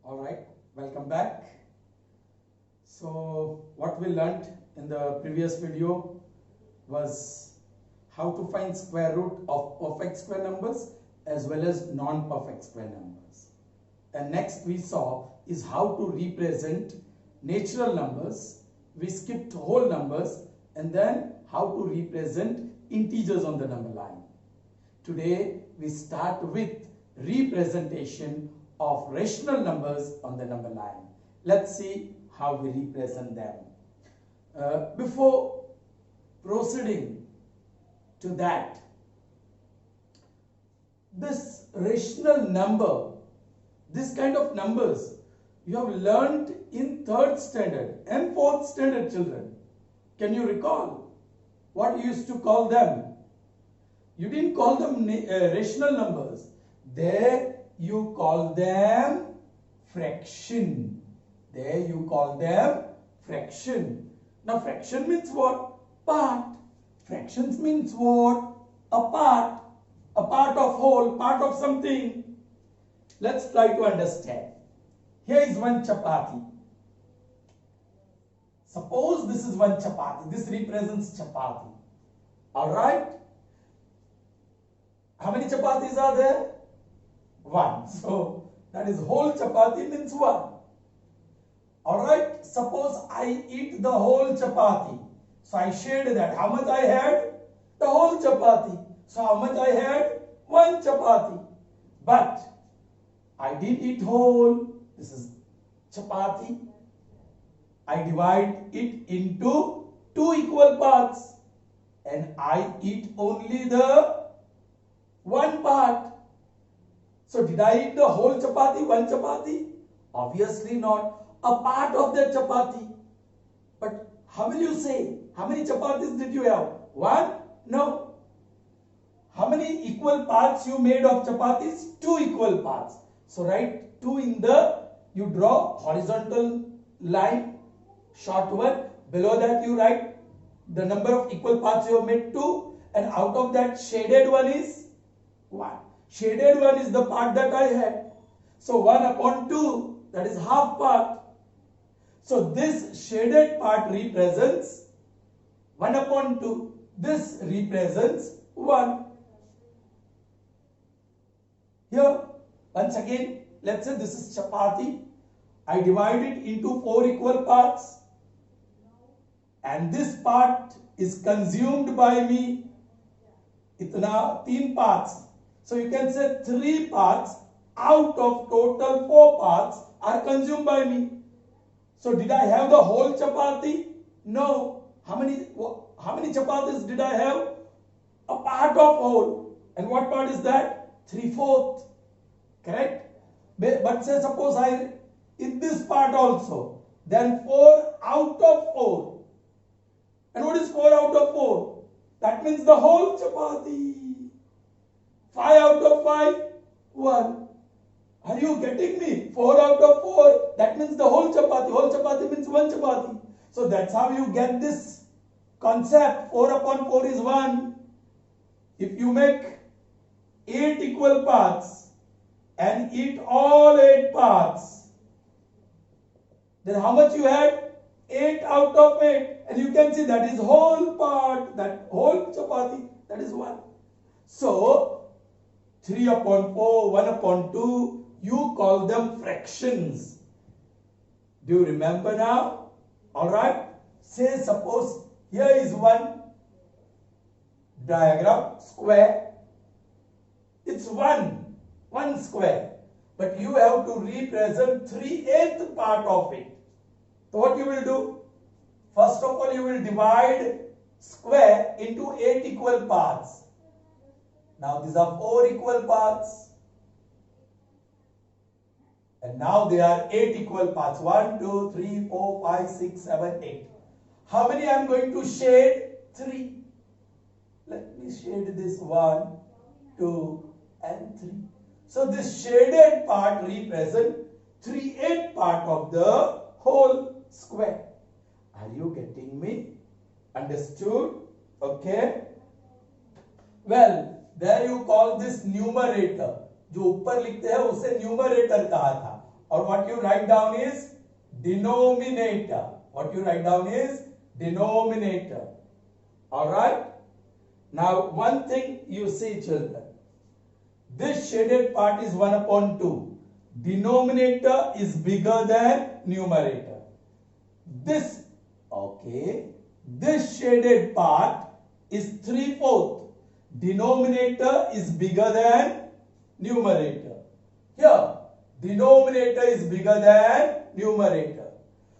All right, welcome back. So what we learnt in the previous video was how to find square root of perfect square numbers as well as non-perfect square numbers. And next we saw is how to represent natural numbers. We skipped whole numbers, and then how to represent integers on the number line. Today we start with representation of rational numbers on the number line. Let's see how we represent them. Before proceeding to that, this rational number, this kind of numbers you have learned in 3rd standard and 4th standard, children. Can you recall what you used to call them? You didn't call them rational numbers. There you call them fraction. There you call them fraction. Now fraction means what? Part. Fractions means what? A part. A part of whole, part of something. Let's try to understand. Here is one chapati. Suppose this is one chapati. This represents chapati. Alright? How many chapatis are there? 1. So that is whole chapati means 1. Alright? Suppose I eat the whole chapati. So I shared that. How much I had? The whole chapati. So how much I had? 1 chapati. But I didn't eat whole. This is chapati. I divide it into 2 equal parts. And I eat only the 1 part. So did I eat the whole chapati, 1 chapati? Obviously not. A part of that chapati. But how will you say? How many chapatis did you have? 1? No. How many equal parts you made of chapatis? 2 equal parts. So write 2 in the, you draw horizontal line, short one. Below that you write the number of equal parts you have made 2. And out of that shaded one is 1. Shaded one is the part that I had. So 1 upon 2, that is half part. So this shaded part represents 1 upon 2. This represents 1. Here, once again, let's say this is chapati. I divide it into 4 equal parts. And this part is consumed by me. Itna 3 parts. So you can say 3 parts out of total 4 parts are consumed by me. So did I have the whole chapati? No. How many chapatis did I have? A part of whole. And what part is that? 3/4. Correct? But say suppose I eat this part also. Then 4 out of 4. And what is 4 out of 4? That means the whole chapati. 5 out of 5, 1. Are you getting me? 4 out of 4, that means the whole chapati. Whole chapati means 1 chapati. So that's how you get this concept. 4 upon 4 is 1. If you make 8 equal parts and eat all 8 parts, then how much you had? 8 out of 8. And you can see that is whole part, that whole chapati, that is 1. So 3 upon 4, 1 upon 2, you call them fractions. Do you remember now? Alright. Say suppose here is one diagram, square. It's 1 square. But you have to represent 3/8 part of it. So what you will do? First of all, you will divide square into 8 equal parts. Now these are 4 equal parts. And now they are 8 equal parts. 1, 2, 3, 4, 5, 6, 7, 8. How many I am going to shade? 3. Let me shade this 1, 2, and 3. So this shaded part represents 3/8 part of the whole square. Are you getting me? Understood? Okay. Well, there you call this numerator. जो ऊपर लिखते हैं उसे numerator कहा था, or what you write down is denominator. What you write down is denominator. Alright? Now one thing you see, children. This shaded part is 1 upon 2. Denominator is bigger than numerator. This shaded part is 3/4. Denominator is bigger than numerator. Here, denominator is bigger than numerator.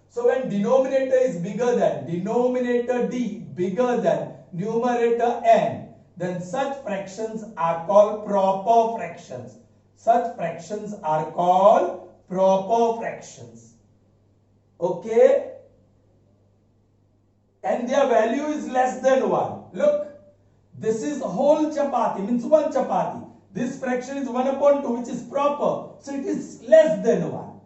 So when denominator is bigger than, denominator D bigger than numerator N, then such fractions are called proper fractions. Such fractions are called proper fractions. Okay? And their value is less than 1. Look, this is whole chapati, means 1 chapati. This fraction is 1 upon 2, which is proper. So it is less than 1.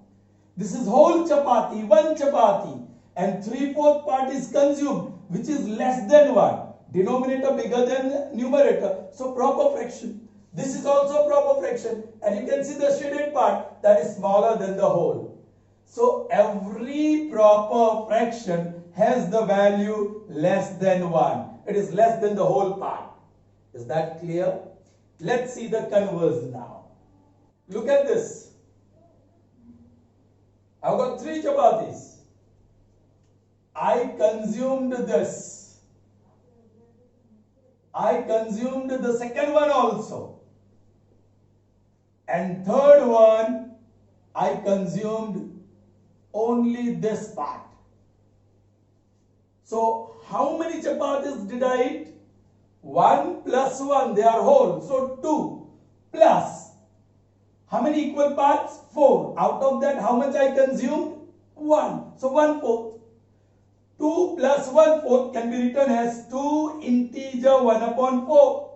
This is whole chapati, 1 chapati. And 3/4 part is consumed, which is less than 1. Denominator bigger than numerator. So proper fraction. This is also proper fraction. And you can see the shaded part that is smaller than the whole. So every proper fraction has the value less than 1. It is less than the whole part. Is that clear? Let's see the converse now. Look at this. I've got 3 chapatis. I consumed this. I consumed the second one also. And third one, I consumed only this part. So, how many chapatis did I eat? 1 plus 1, they are whole. So, 2 plus. How many equal parts? 4. Out of that, how much I consumed? 1. So, 1/4. 2 plus 1/4 can be written as 2 integer 1 upon 4.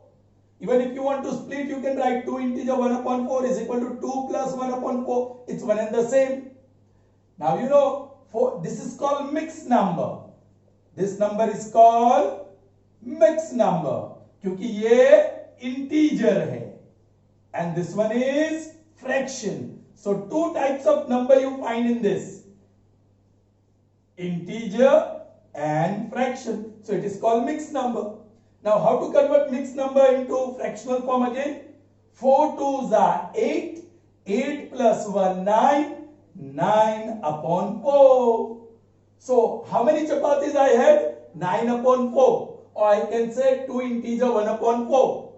Even if you want to split, you can write 2 integer 1 upon 4 is equal to 2 plus 1 upon 4. It's one and the same. Now, you know, this is called mixed number. This number is called mixed number. क्योंकि ये integer है. And this one is fraction. So, 2 types of number you find in this. Integer and fraction. So, it is called mixed number. Now, how to convert mixed number into fractional form again? 4 2s are 8. 8 plus 1, 9. 9 upon 4. So, how many chapatis I had? 9 upon 4. Or I can say 2 integer 1 upon 4.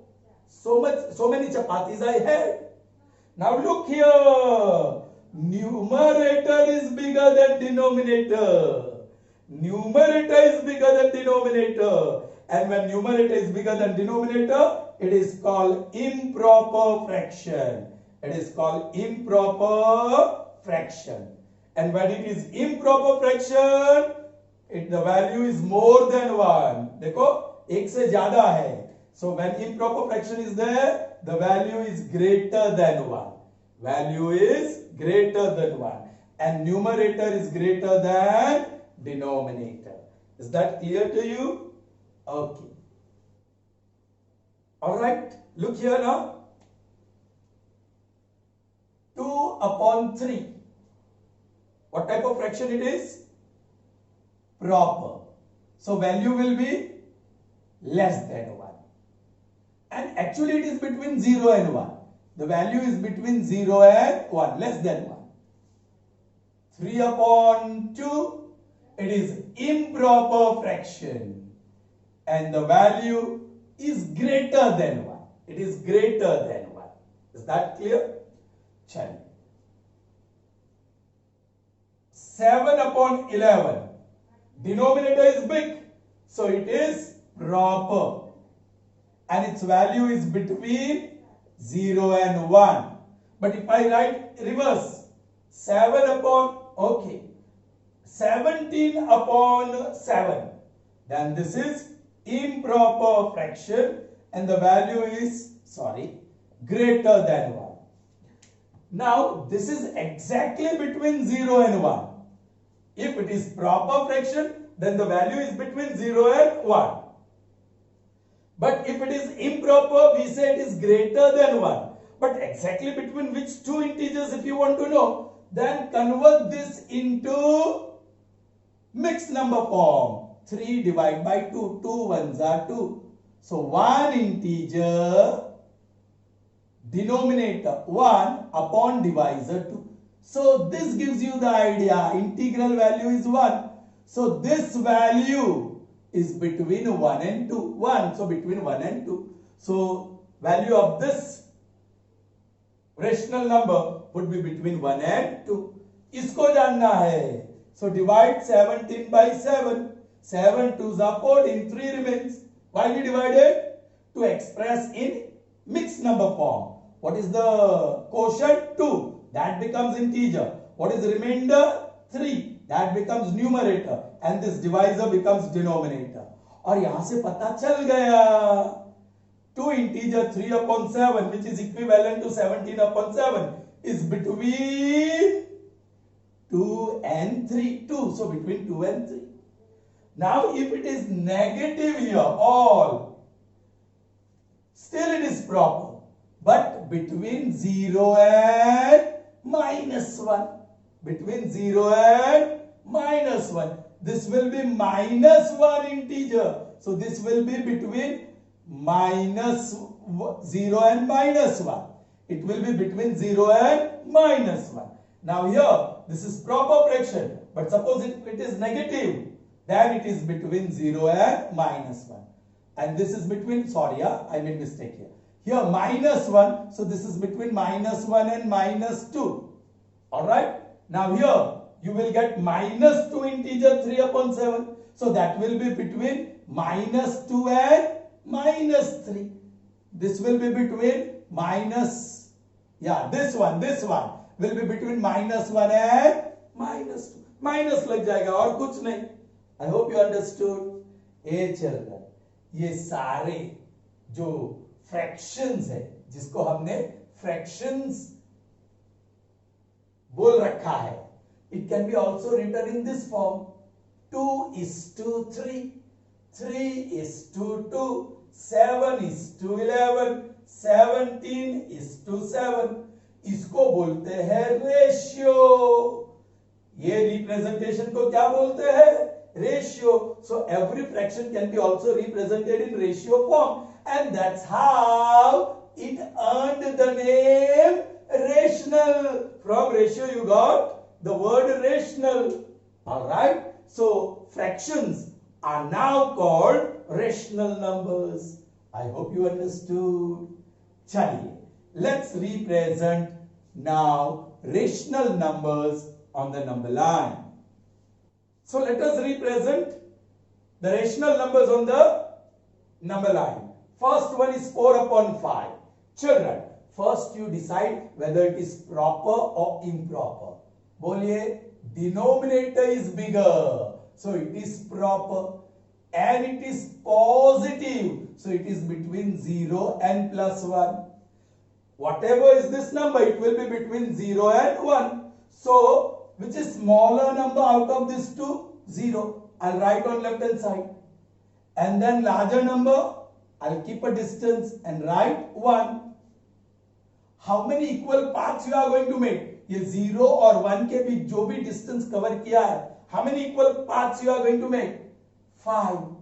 So many chapatis I had. Now look here. Numerator is bigger than denominator. Numerator is bigger than denominator. And when numerator is bigger than denominator, it is called improper fraction. It is called improper fraction. And when it is improper fraction, the value is more than 1. देखो, एक से ज़्यादा है. So when improper fraction is there, the value is greater than 1. Value is greater than 1. And numerator is greater than denominator. Is that clear to you? Okay. Alright, look here now. 2 upon 3. What type of fraction it is? Proper. So value will be less than 1. And actually it is between 0 and 1. The value is between 0 and 1, less than 1. 3 upon 2, it is improper fraction. And the value is greater than 1. It is greater than 1. Is that clear? Chalo. 7 upon 11. Denominator is big. So it is proper. And its value is between 0 and 1. But if I write reverse, 7 upon, okay, 17 upon 7, then this is improper fraction and the value is, greater than 1. Now, this is exactly between 0 and 1. If it is proper fraction, then the value is between 0 and 1. But if it is improper, we say it is greater than 1. But exactly between which two integers if you want to know, Then convert this into mixed number form. 3 divided by 2. 2 ones are 2. So 1 integer, denominator 1 upon divisor 2. So this gives you the idea. Integral value is 1. So this value is between 1 and 2. 1. So between 1 and 2. So value of this rational number would be between 1 and 2. इसको जानना है. So divide 17 by 7. 7 2s are 14. 3 remains. Why we divided? To express in mixed number form. What is the quotient? 2. That becomes integer. What is the remainder? 3. That becomes numerator. And this divisor becomes denominator. और यहां से पता चल गया. 2 integer 3 upon 7, which is equivalent to 17 upon 7, is between 2 and 3. 2. So between 2 and 3. Now if it is negative here, all, still it is proper. But between 0 and minus 1. Between 0 and minus 1. This will be minus 1 integer. So this will be between minus 0 and minus 1. It will be between 0 and minus 1. Now here, this is proper fraction. But suppose if it is negative, then it is between 0 and minus 1. And this is between, sorry, I made mistake here. Here minus 1, so this is between minus 1 and minus 2. Alright? Now here, you will get minus 2 integer 3 upon 7. So that will be between minus 2 and minus 3. This will be between minus, this one will be between minus 1 and minus 2. Minus लग जाएगा और कुछ नहीं. I hope you understood. children, ये सारे जो fractions है, जिसको हमने fractions बोल रखा है, it can be also written in this form. 2:3, 3:2, 7:11, 17:7. इसको बोलते हैं रेशियो. ये रिप्रेजेंटेशन को क्या बोलते हैं? Ratio. So every fraction can be also represented in ratio form, and that's how it earned the name rational. From ratio you got the word rational. Alright? So fractions are now called rational numbers. I hope you understood. Chaliye, let's represent now rational numbers on the number line. So let us represent the rational numbers on the number line. First one is 4 upon 5. Children, first you decide whether it is proper or improper. Boliye, denominator is bigger, so it is proper. And it is positive, so it is between 0 and plus 1. Whatever is this number, it will be between 0 and 1. So, which is smaller number out of these two? 0. I'll write on left hand side. And then larger number, I'll keep a distance and write 1. How many equal parts you are going to make? ये 0 और 1 के बीच जो भी distance cover किया है, how many equal parts you are going to make? 5.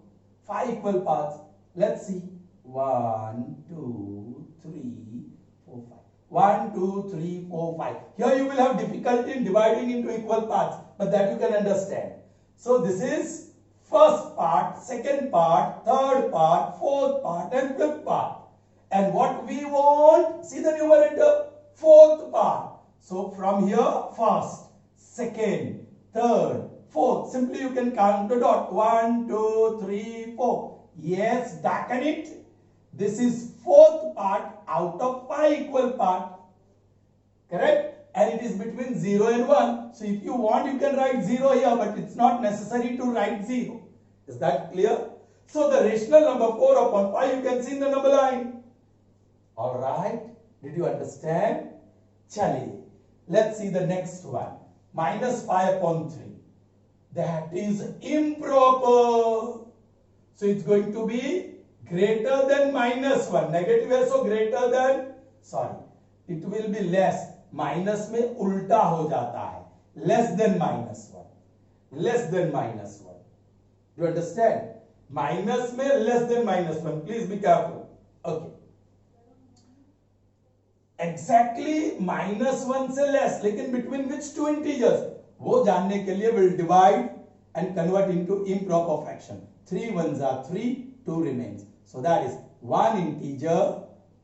5 equal parts. Let's see. 1, 2, 3, 4, 5. 1, 2, 3, 4, 5. Here you will have difficulty in dividing into equal parts, but that you can understand. So this is first part, second part, third part, fourth part, and fifth part. And what we want, see the numerator, fourth part. So from here, first, second, third, fourth. Simply you can count the dot. 1, 2, 3, 4. Yes, darken it. This is fourth part out of 5 equal parts. Correct? And it is between 0 and 1. So if you want, you can write 0 here, but it's not necessary to write 0. Is that clear? So the rational number 4 upon 5 you can see in the number line. Alright? Did you understand? Chaliye. Let's see the next one. Minus 5 upon 3. That is improper. So it's going to be greater than minus 1. Negative is so greater than, sorry, it will be less. Minus में उल्टा हो जाता है, less than -1, less than -1. You understand? Minus में less than -1. Please be careful. Okay, exactly -1 से less, लेकिन between which two integers, वो जानने के लिए will divide and convert into improper fraction. 3 ones are 3, 2 remains. So that is 1 integer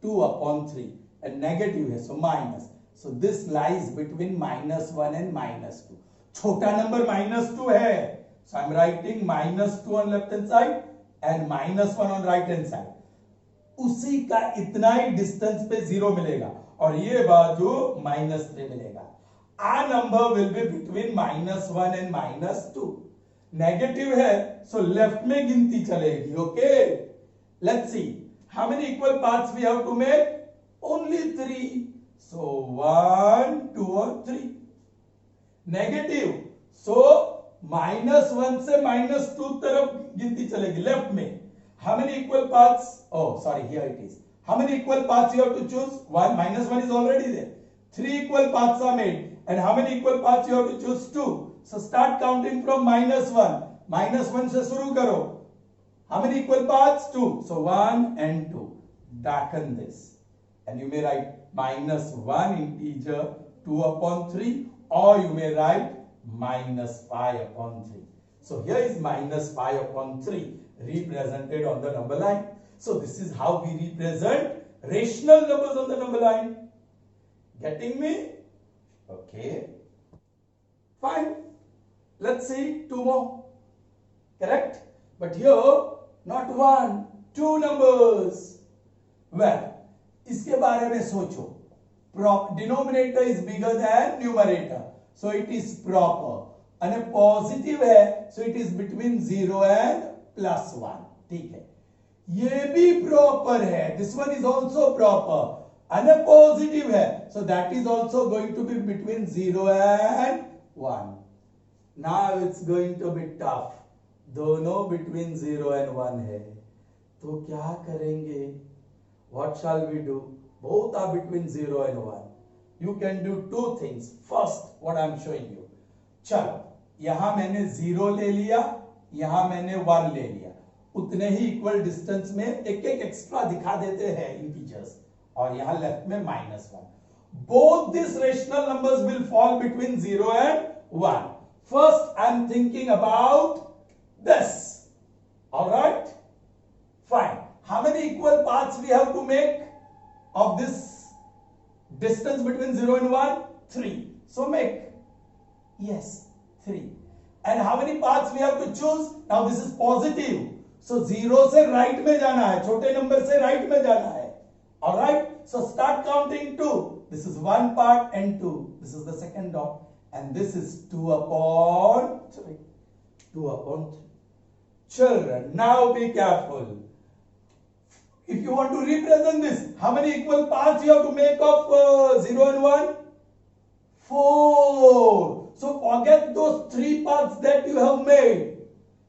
2 upon 3. And negative है, so minus. So this lies between -1 and -2. छोटा number -2 है. So I'm writing -2 on left hand side and -1 on right hand side. उसी का इतना ही distance पे 0 मिलेगा और ये बाजू -3 मिलेगा. Our number will be between -1 and -2. Negative है, सो लेफ्ट में गिनती चलेगी. Okay, let's see how many equal parts we have to make. Only 3. So 1, 2 और 3. नेगेटिव, सो -1 से -2 तरफ गिनती चलेगी लेफ्ट में. How many equal parts? Oh sorry, here it is. How many equal parts you have to choose? 1. -1 is already there. 3 equal parts are made. And how many equal parts you have to choose? 2. So start counting from -1. -1 से शुरू करो. How many equal parts? 2. So 1 and 2. Darken this. And you may write -1 integer 2 upon 3, or you may write -5 upon 3. So here is -5 upon 3 represented on the number line. So this is how we represent rational numbers on the number line. Getting me? Okay, fine. Let's see 2 more. Correct? But here not 1, 2 numbers. Well, इसके बारे में सोचो. Denominator is bigger than numerator, so it is proper. And positive है, so it is between 0 and +1. ठीक है. ये भी proper है. This one is also proper. And a positive है, so that is also going to be between 0 and 1. Now it's going to be tough. दोनों between 0 and 1 है, तो क्या करेंगे? What shall we do? Both are between 0 and 1. You can do 2 things. First, what I am showing you. चलो, यहां मैंने 0 ले लिया, यहां मैंने 1 ले लिया. उतने ही इक्वल डिस्टेंस में एक एक एक्स्ट्रा दिखा देते हैं इंटीजर्स. और यहां लेफ्ट में -1. Both these rational numbers will fall between 0 and 1. First, I am thinking about this. All right? Fine. How many equal parts we have to make of this distance between 0 and 1? 3. So make. Yes, 3. And how many parts we have to choose? Now this is positive. So 0 से right में जाना है, छोटे number से right में जाना है. All right, so start counting 2. This is 1 part and 2. This is the second dot, and this is 2 upon 3. 2 upon 3. Children, now be careful. If you want to represent this, how many equal parts you have to make of 0 and 1? 4. So forget those 3 parts that you have made.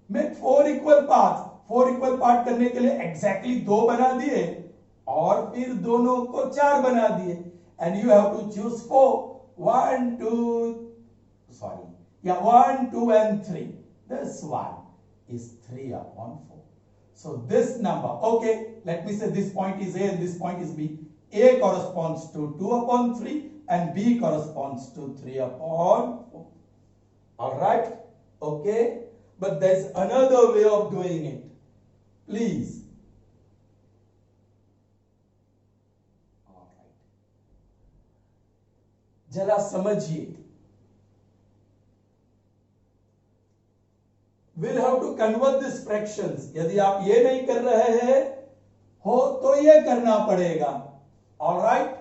Make 4 equal parts. 4 equal part करने के लिए exactly 2 बना दिए. और फिर दोनों को 4 बना दिए. And you have to choose 4. 1, 2 and 3. This one is 3 upon 4. So this number, okay, let me say this point is A and this point is B. A corresponds to 2 upon 3 and B corresponds to 3 upon 4. All right? Okay? But there's another way of doing it. Please. जरा समझिए. We'll have to convert these fractions. यदि आप ये नहीं कर रहे हैं हो तो ये करना पड़ेगा. All right?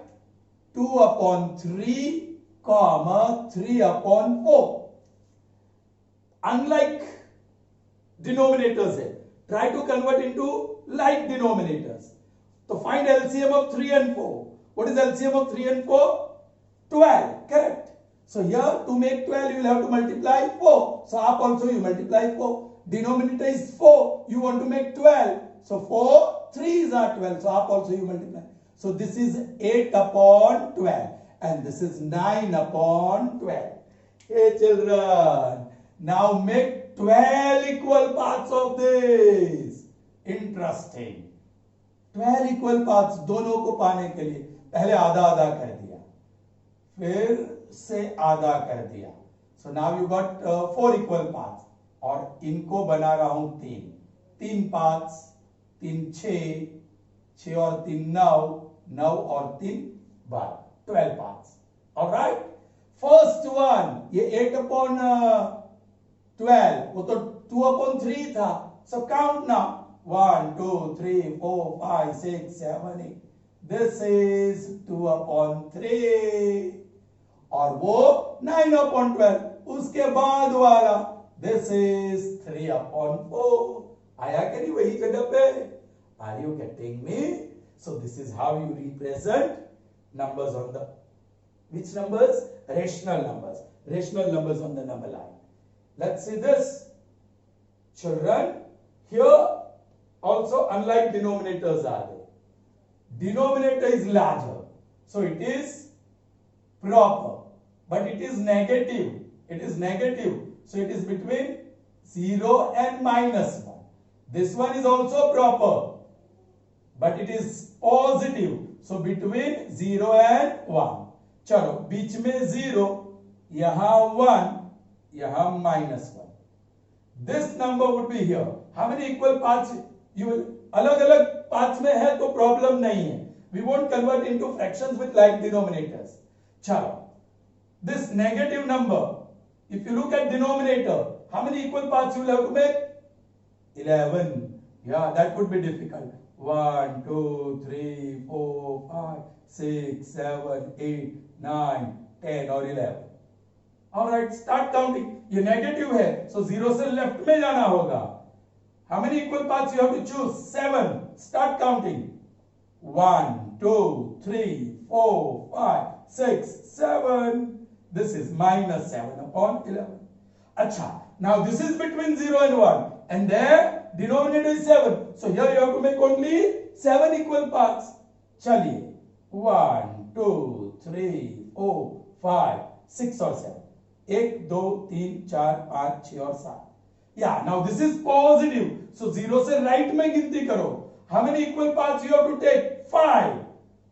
2 upon 3, 3 upon 4. Unlike denominators है, try to convert into like denominators. So find LCM of 3 and 4. What is LCM of 3 and 4? 12, correct. So here to make 12 you will have to multiply 4. So up also you multiply 4. Denominator is 4. You want to make 12. So 4 3s are 12. So up also you multiply. So this is 8 upon 12. and this is 9 upon 12. Hey children, now make 12 equal parts of this. Interesting. 12 equal parts दोनों को पाने के लिए पहले आधा आधा कर दिया, फिर से आधा कर दिया. So now you got 4 equal parts, और इनको बना रहा हूं 3 पार्ट्स, 3 6 और 3 9 और 3 12, 12 parts. All right. First one, ये 8 upon 12, वो तो 2 upon 3 था. So count now. 1 2 3 4 5 6 7 8. This is 2 upon 3. और वो 9 upon 12. उसके बाद वाला this is 3 upon 4. आया कि नहीं वही जगह पे? Are you getting me? So this is how you represent numbers on the, which numbers? Rational numbers. Rational numbers on the number line. Let's see this. Children, here also unlike denominators are there. Denominator is larger, so it is proper, but it is negative. It is negative, so it is between 0 and -1. This one is also proper, but it is positive, so between 0 and 1. चलो बीच में 0, यहां 1, यहां -1. This number would be here. How many equal parts you will? अलग अलग parts में है तो problem नहीं है. We won't convert into fractions with like denominators. चलो, this negative number, if you look at denominator, how many equal parts you will have to make? 11. Yeah, that would be difficult. 1 2 3 4 5 6 7 8 9 10 और 11. All right, start counting. ये negative है, so 0 से left में जाना होगा. How many equal parts you have to choose? 7. Start counting. 1 2 3 4 5 6 7. This is -7 upon 11. Acha, now this is between 0 and 1, and there denominator is 7, so here you have to make only 7 equal parts. Chaliye, 1 2 3 4 5 6 और 7. 1 2 3 4 5 6 और 7. Yeah, now this is positive, so 0 से right में गिनती करो. How many equal parts you have to take? 5.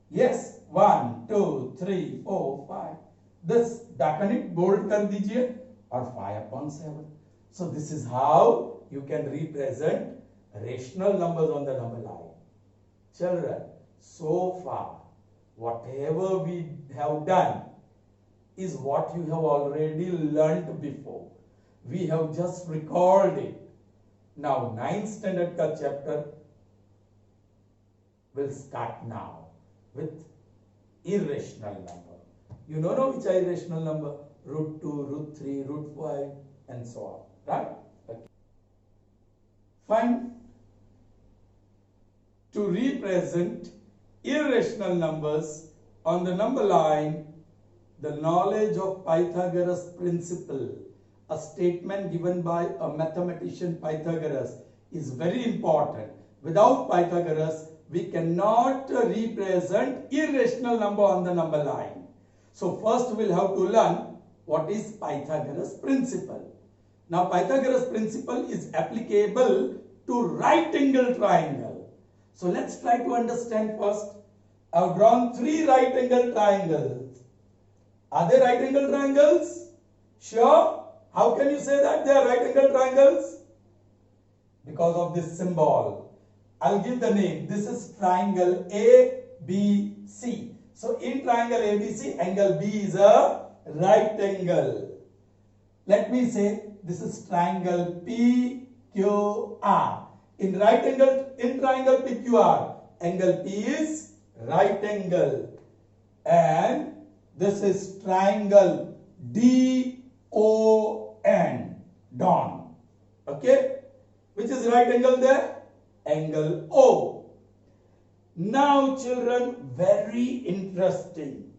Yes, 1 2 3 4 5. This definite bold कर दीजिए, और 5 upon 7. So this is how you can represent rational numbers on the number line. Children, so far whatever we have done is what you have already learnt before. We have just recalled it. Now 9th standard ka chapter will start now with irrational number. You know which are irrational number? √2, √3, √5 and so on. Right? Okay. Fine. To represent irrational numbers on the number line, the knowledge of Pythagoras Principle, a statement given by a mathematician Pythagoras, is very important. Without Pythagoras, we cannot represent irrational number on the number line. So first we'll have to learn what is Pythagoras Principle. Now Pythagoras Principle is applicable to right angle triangle. So let's try to understand first. I've drawn 3 right angle triangles. Are they right angle triangles? Sure. How can you say that they are right angle triangles? Because of this symbol. I'll give the name. This is triangle ABC. So in triangle ABC, angle B is a right angle. Let me say this is triangle PQR. In triangle PQR, angle P is right angle, and this is triangle DON, Don. Okay, which is right angle there? Angle O. Now children, very interesting.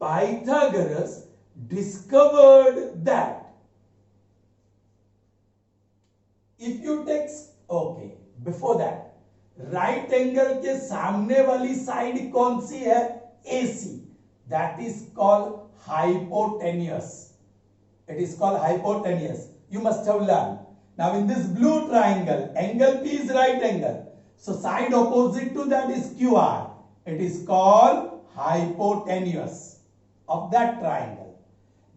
Pythagoras discovered that if you take, okay, before that, right angle के सामने वाली side कौन सी है? AC. that is called hypotenuse. It is called hypotenuse. You must have learned. Now in this blue triangle, angle P is right angle. So side opposite to that is QR. It is called hypotenuse of that triangle.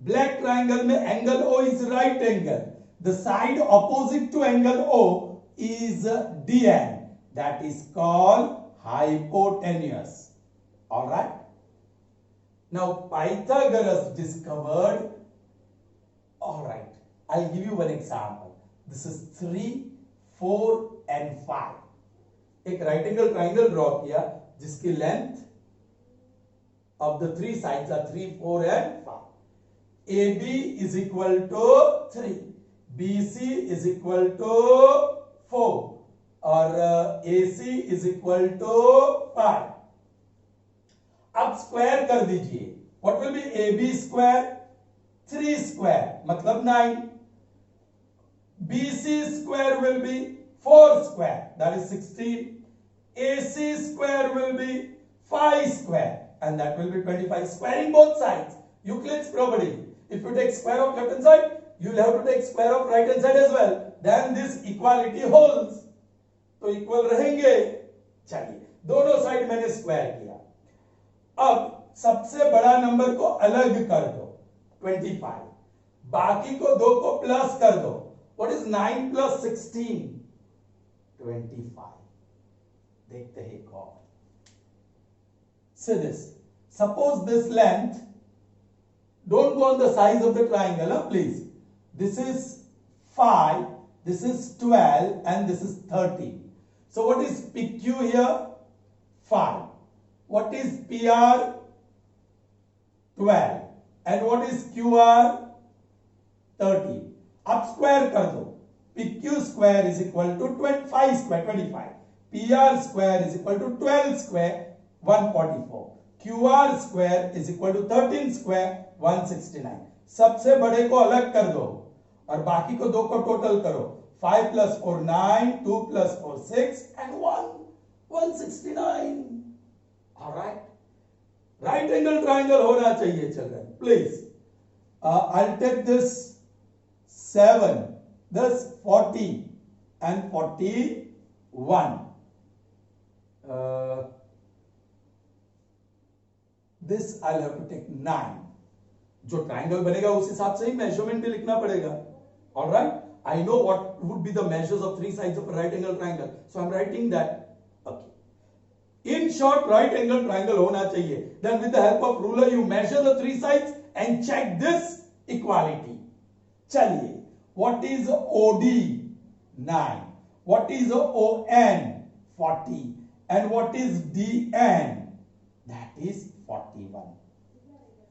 Black triangle mein angle O is right angle. The side opposite to angle O is DN. That is called hypotenuse. Alright. Now Pythagoras discovered. Alright. I'll give you one example. This is 3, 4 and 5. एक right angle triangle draw किया जिसकी length of the three sides are 3, 4 and 5. AB is equal to 3. BC is equal to 4. और AC is equal to 5. अब square कर दीजिए. What will be AB square? 3 square मतलब 9. BC square will be 4 square, that is 16. AC square will be 5 square, and that will be 25. Squaring both sides. Euclid's property. If you take square of left hand side, you will have to take square of right hand side as well. Then this equality holds. तो equal रहेंगे. चलिए, दोनों side मैंने square किया. अब सबसे बड़ा number को अलग कर दो, 25. बाकी को दो को प्लस कर दो. What is 9 plus 16? 25. देखते हैं कौन. Say this. Suppose this length, don't go on the size of the triangle, please. This is 5, this is 12, and this is 13. So what is PQ here? 5. What is PR? 12. And what is QR? 13. अब square कर दो. PQ square is equal to 25 square, 25. PR square is equal to 12 square, 144. QR square is equal to 13 square, 169. सबसे बड़े को अलग कर दो और बाकी को दो को टोटल करो. 5 plus 4 9, 2 plus 4 6 and 169. All right. Right angle triangle होना चाहिए children. Please. I'll take this 7, thus 40 and 41. This I'll have to take 9. जो triangle बनेगा उस हिसाब से ही measurement भी लिखना पड़ेगा. All right. I know what would be the measures of three sides of a right angle triangle, so I'm writing that. Okay. In short, right angle triangle होना चाहिए. Then with the help of ruler you measure the three sides and check this equality. चलिए. What is OD? 9. What is ON? 40. And what is DN? That is 41.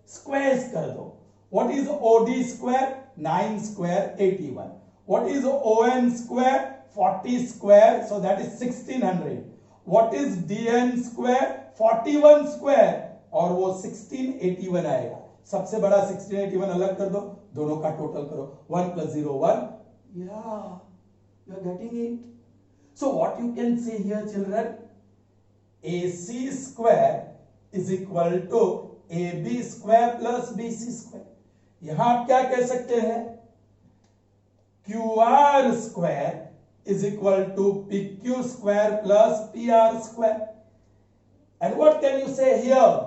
Squares कर दो. What is OD square? 9 square, 81. What is ON square? 40 square, so that is 1600. What is DN square? 41 square, और वो 1681 आएगा. सबसे बड़ा 1681 अलग कर दो, दोनों का टोटल करो. 1 plus 0 1. Yeah, you are getting it. So what you can say here, children? AC square is equal to AB square plus BC square. यहां आप क्या कह सकते हैं? QR square is equal to PQ square plus PR square. And what can you say here?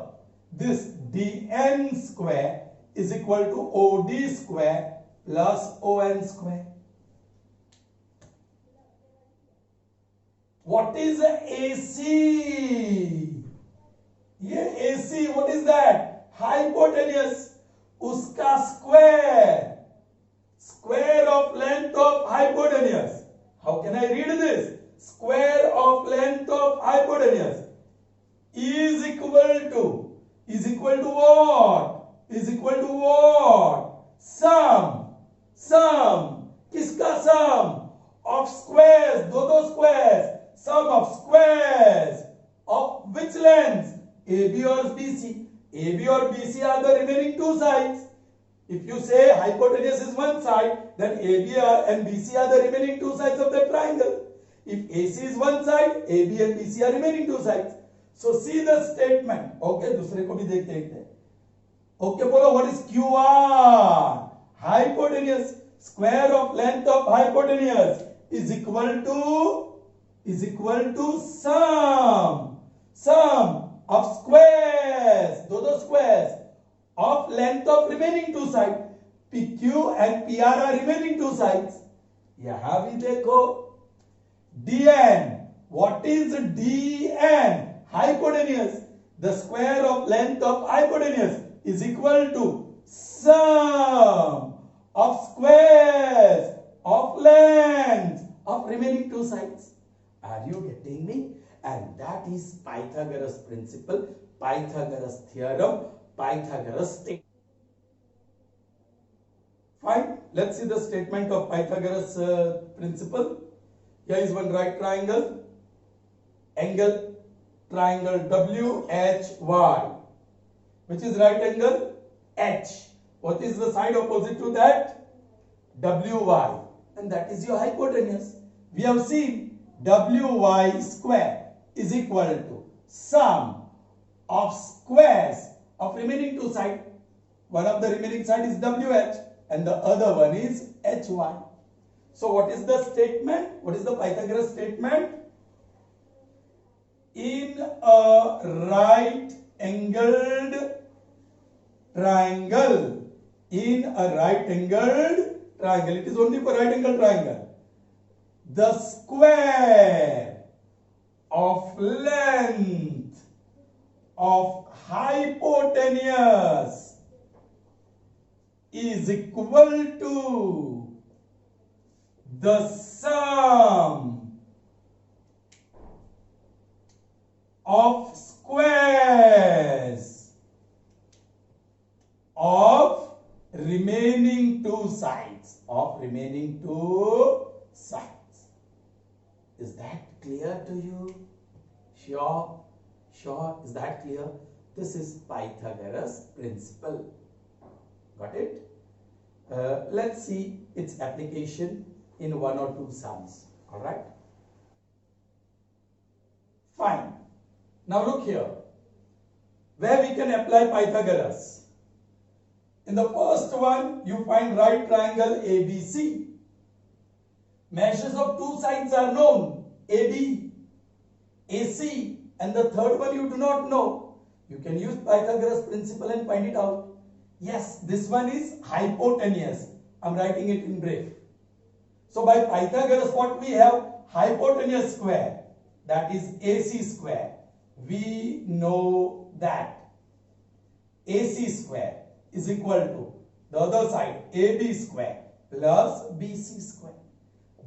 This DN square is equal to OD square plus ON square. What is AC? ये AC, what is that? Hypotenuse. उसका square. Square of length of hypotenuse. How can I read this? Square of length of hypotenuse is equal to what? Is equal to what? Sum. किसका sum? Of squares. दो squares. Sum of squares. Of which lengths? AB or BC. AB or BC are the remaining two sides. If you say hypotenuse is one side, then AB and BC are the remaining two sides of the triangle. If AC is one side, AB and BC are remaining two sides. So see the statement. Okay, दूसरे को भी देखते हैं. Okay, bolo, what is QR? Hypotenuse. Square of length of hypotenuse is equal to sum of squares, those squares of length of remaining two sides. PQ and PR are remaining two sides. यहाँ भी देखो DN. What is DN? Hypotenuse. The square of length of hypotenuse is equal to sum of squares of length of remaining two sides. Are you getting me? And that is Pythagoras principle, Pythagoras theorem, Pythagoras statement. Fine. Let's see the statement of Pythagoras principle. Here is one right triangle. Angle triangle WHY. Which is right angle? H. What is the side opposite to that? WY. And that is your hypotenuse. We have seen WY square is equal to sum of squares of remaining two sides. One of the remaining side is WH and the other one is HY. So what is the statement? What is the Pythagoras statement? In a right angled triangle, in a right angled triangle, it is only for right angled triangle, the square of length of hypotenuse is equal to the sum of squares of remaining two sides. Is that clear to you? Sure. Is that clear? This is Pythagoras principle. Got it? Let's see its application in one or two sums. All right? Fine. Now look here. Where we can apply Pythagoras? In the first one, you find right triangle ABC. Measures of two sides are known. AB, AC, and the third one you do not know. You can use Pythagoras principle and find it out. Yes, this one is hypotenuse. I am writing it in brief. So by Pythagoras, what we have? Hypotenuse square, that is AC square. We know that AC square is equal to the other side, AB square plus BC square.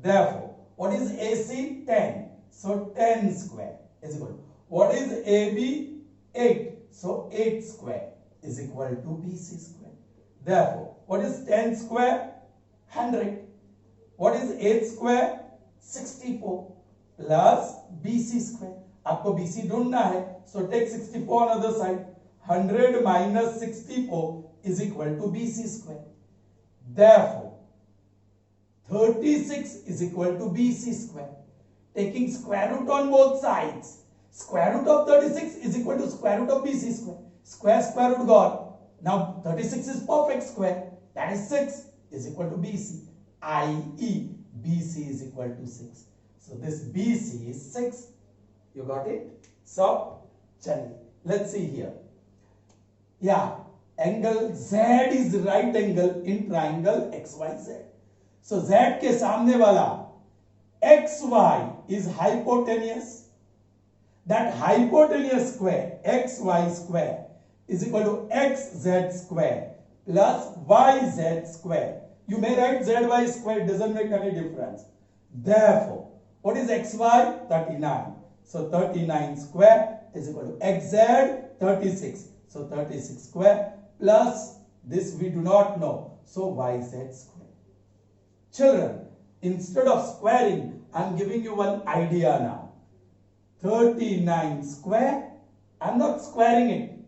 Therefore, what is AC? 10. So 10 square is equal to, what is AB? 8. So 8 square is equal to BC square. Therefore, what is 10 square? 100. What is 8 square? 64 plus BC square. आपको BC ढूंढना है. So take 64 on other side. 100 minus 64 is equal to BC square. Therefore, 36 is equal to BC square. Taking square root on both sides. Square root of 36 is equal to square root of BC square. Square root gone. Now 36 is perfect square. That is 6 is equal to BC. i.e. BC is equal to 6. So this BC is 6. You got it? So, let's see here. Yeah, angle Z is right angle in triangle XYZ. So Z के सामने वाला XY is hypotenuse. That hypotenuse square XY square is equal to XZ square plus YZ square. You may write ZY square, it doesn't make any difference. Therefore, what is XY? 39. So 39 square is equal to XZ 36. So 36 square plus this we do not know. So YZ square. Children, instead of squaring, I am giving you one idea now. 39 square, I am not squaring it,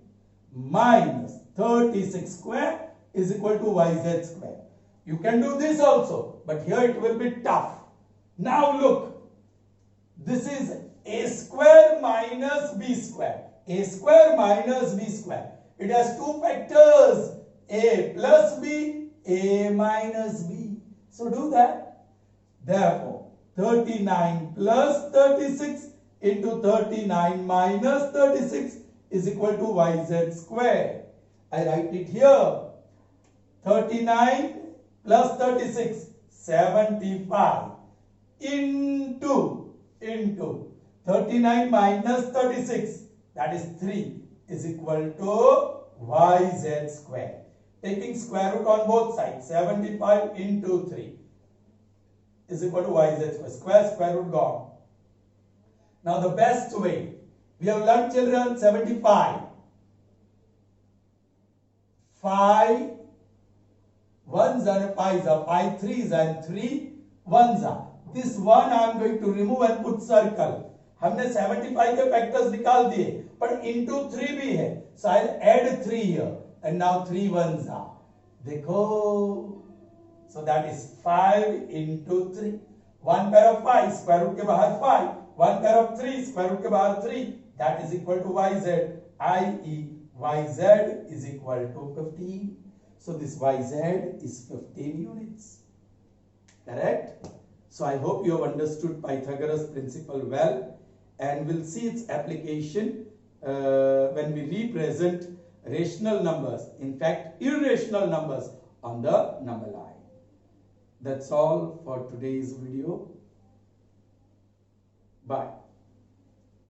minus 36 square is equal to YZ square. You can do this also, but here it will be tough. Now look, this is A square minus B square. A square minus B square. It has two factors, a plus b, a minus b. So do that. Therefore, 39 plus 36 into 39 minus 36 is equal to yz square. I write it here. 39 plus 36, 75 into 39 minus 36, that is 3, is equal to yz square. Taking square root on both sides, 75 into 3 is equal to yz square. Square root gone. Now the best way, we have learned children 75. 5 ones and 5s are 5 3s and 3 1s are. This 1 I am going to remove and put circle. हमने 75 के factors निकाल दिए, but into 3 भी है. So I'll add 3 here, and now 3 1s are. देखो, so that is 5 into 3. 1 pair of 5, square root के बाहर 5. 1 pair of 3, square root के बाहर 3. That is equal to yz, i.e. yz is equal to 15. So this yz is 15 units. Correct? So I hope you have understood Pythagoras principle well, and we'll see its application when we represent rational numbers, in fact irrational numbers, on the number line. That's all for today's video. Bye.